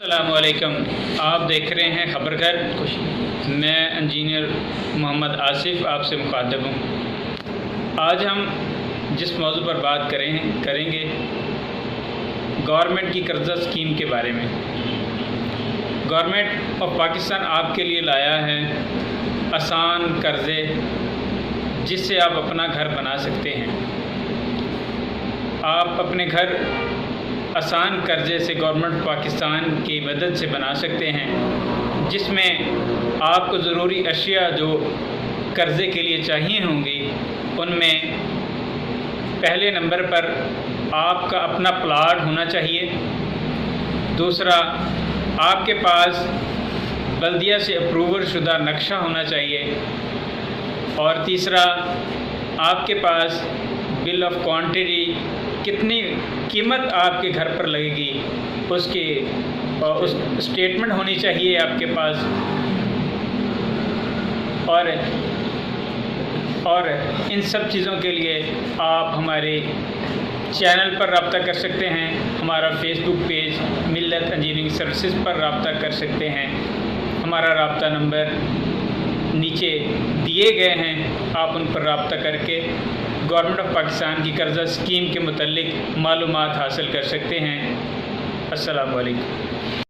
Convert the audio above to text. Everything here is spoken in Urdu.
السلام علیکم، آپ دیکھ رہے ہیں خبر گھر۔ میں انجینئر محمد آصف آپ سے مخاطب ہوں۔ آج ہم جس موضوع پر بات کریں گے گورنمنٹ کی قرضہ اسکیم کے بارے میں۔ گورنمنٹ آف پاکستان آپ کے لیے لایا ہے آسان قرضے، جس سے آپ اپنا گھر بنا سکتے ہیں۔ آپ اپنے گھر آسان قرضے سے گورنمنٹ پاکستان کی مدد سے بنا سکتے ہیں، جس میں آپ کو ضروری اشیاء جو قرضے کے لیے چاہیے ہوں گی، ان میں پہلے نمبر پر آپ کا اپنا پلاٹ ہونا چاہیے۔ دوسرا، آپ کے پاس بلدیہ سے اپروول شدہ نقشہ ہونا چاہیے۔ اور تیسرا، آپ کے پاس بل آف کوانٹٹی، کتنی قیمت آپ کے گھر پر لگے گی اس اسٹیٹمنٹ ہونی چاہیے آپ کے پاس۔ اور ان سب چیزوں کے لیے آپ ہمارے چینل پر رابطہ کر سکتے ہیں، ہمارا فیس بک پیج ملت انجینئرنگ سروسز پر رابطہ کر سکتے ہیں۔ ہمارا رابطہ نمبر نیچے دیے گئے ہیں، آپ ان پر رابطہ کر کے گورنمنٹ آف پاکستان کی قرضہ اسکیم کے متعلق معلومات حاصل کر سکتے ہیں۔ السلام علیکم۔